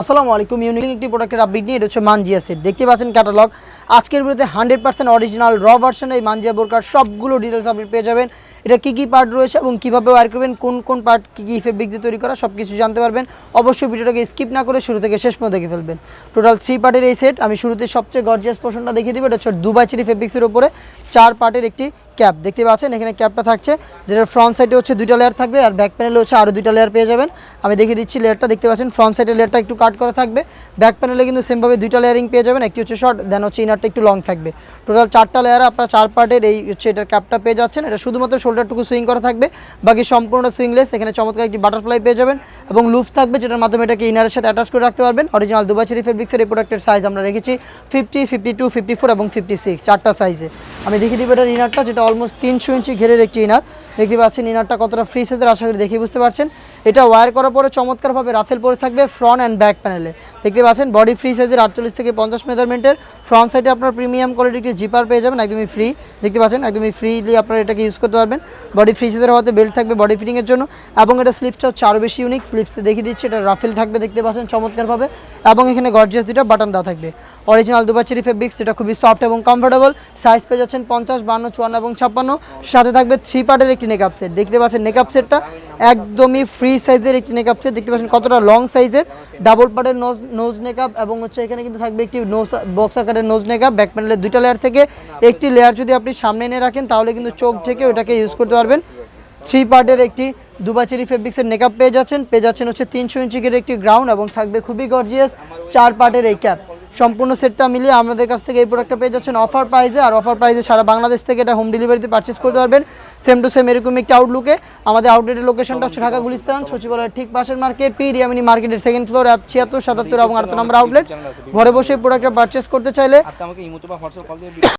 আসসালামু আলাইকুম। ইউনিক একটি প্রোডাক্টের আপডেট নিয়ে এটা হচ্ছে মানজিয়া সেট। দেখতে পাচ্ছেন ক্যাটালগ। আজকের ভিডিওতে 100% অরিজিনাল র ভার্সন এই মানজিয়া বোরকার সবগুলো ডিটেলস আপনি পেয়ে যাবেন। এটা কী পার্ট রয়েছে এবং কীভাবে ওয়্যার করবেন, কোন পার্ট কী ফেব্রিক দিয়ে তৈরি করা, সব কিছু জানতে পারবেন। অবশ্যই ভিডিওটাকে স্কিপ না করে শুরু থেকে শেষ পর্যন্ত দেখে ফেলবেন। টোটাল 3 পার্টের এই সেট। আমি শুরুতে সবচেয়ে গর্জিয়াস পোর্শনটা দেখিয়ে দেবো। এটা হচ্ছে দুবাই চেরি ফেব্রিক্সের উপরে 4 পার্টের একটি ক্যাপ দেখতে পাচ্ছেন। এখানে ক্যাপটা থাকছে, যেটার ফ্রন্ট সাইডে হচ্ছে 2টা লেয়ার থাকবে আর ব্যাক প্যানেলে হচ্ছে আরও 2টা লেয়ার পেয়ে যাবেন। আমি দেখিয়ে দিচ্ছি লেয়ারটা। দেখতে পাচ্ছেন ফ্রন্ট সাইডের লেয়ারটা একটু কাট করা থাকবে, ব্যাক প্যানেলে কিন্তু সেমভাবে 2টা লেয়ারিং পেয়ে যাবেন। একটি হচ্ছে শর্ট, দেন হচ্ছে ইনারটা একটু লং থাকবে। টোটাল 4টা লেয়ার আপনারা 4 পার্টের এই হচ্ছে এটার ক্যাপটা পেয়ে যাচ্ছেন। এটা শুধুমাত্র শোল্ডারটুকু সুইং করা থাকবে, বাকি সম্পূর্ণটা সুইংলেস। এখানে চমৎকার একটি বাটারফ্লাই পেয়ে যাবেন এবং লুফ থাকবে, যেটার মাধ্যমে এটাকে ইনারের সাথে অ্যাটাচ করে রাখতে পারবেন। অরিজিনাল দুবাই চেরি ফেব্রিক্সের এই প্রোডাক্টের সাইজ আমরা রেখেছি 50, 52, 54 এবং 56, 4টা সাইজে। আমি দেখিয়ে দিব এটার ইনারটা, যেটা অলমোস্ট 300 ইঞ্চি ঘেরের একটি ইনার। দেখতে পাচ্ছেন ইনারটা কতটা ফ্রি সাইজের, আশা করি দেখে বুঝতে পারছেন। এটা ওয়্যার করার পরে চমৎকারভাবে রাফেল পরে থাকবে ফ্রন্ট অ্যান্ড ব্যাক প্যানেলে। দেখতে পাচ্ছেন বডি ফ্রি সাইজের 48 থেকে 50 মেজারমেন্টের। ফ্রন্ট সাইডে আপনার প্রিমিয়াম কোয়ালিটির একটি জিপার পেয়ে যাবেন, একদমই ফ্রি। দেখতে পাচ্ছেন একদমই ফ্রিলি আপনারা এটাকে ইউজ করতে পারবেন। বডি ফ্রি সাইজের হওয়াতে বেল্ট থাকবে বডি ফিটিংয়ের জন্য, এবং এটা স্লিপসটা হচ্ছে আরও বেশি ইউনিক। স্লিপসে দেখিয়ে দিচ্ছি, এটা রাফেল থাকবে দেখতে পাচ্ছেন চমৎকারভাবে, এবং এখানে গর্জিয়াস 2টা বাটন দেওয়া থাকবে। অরিজিনাল দুবাই চেরি ফেব্রিক্স, এটা খুবই সফট এবং কমফোর্টেবল। সাইজ পেয়ে যাচ্ছেন 50, 52, 54 এবং 56। সাথে থাকবে 3 পার্টের একটি নেকআপ সেট। দেখতে পাচ্ছেন নেকআপ সেটটা একদমই ফ্রি সাইজের একটি নেকআপ সেট। দেখতে পাচ্ছেন কতটা লং সাইজের, ডাবল পার্টের নোজ নেকআপ, এবং হচ্ছে এখানে কিন্তু থাকবে একটি বক্স আকারের নোজ নেকআপ। ব্যাক প্যানেলে 2টা লেয়ার থেকে একটি লেয়ার যদি আপনি সামনে এনে রাখেন, তাহলে কিন্তু চোখ থেকে ওটাকে ইউজ করতে পারবেন। 3 পার্টের একটি দুবাই চেরি ফেব্রিক্সের নেকআপ পেয়ে যাচ্ছেন হচ্ছে 300 ইঞ্চির একটি গ্রাউন্ড, এবং থাকবে খুবই গর্জিয়াস 4 পার্টের এই ক্যাপ। সম্পূর্ণ সেটটা মিলিয়ে আমাদের কাছ থেকে এই প্রোডাক্টটা পেয়ে যাচ্ছেন অফার প্রাইসে। আর অফার প্রাইসে সারা বাংলাদেশ থেকে এটা হোম ডেলিভারিতে পারচেস করতে পারবেন। সেম টু সেম এরকম একটি আউটলুকে। আমাদের আউটলেটের লোকেশনটা হচ্ছে ঢাকা গুলিস্তান সচিবালয়ের ঠিক পাশের মার্কেট, পি রিয়ামিনি মার্কেটের 2nd ফ্লোর, 76, 77 এবং 8 নম্বর আউটলেট। ঘরে বসে প্রোডাক্টটা পারচেস করতে চাইলে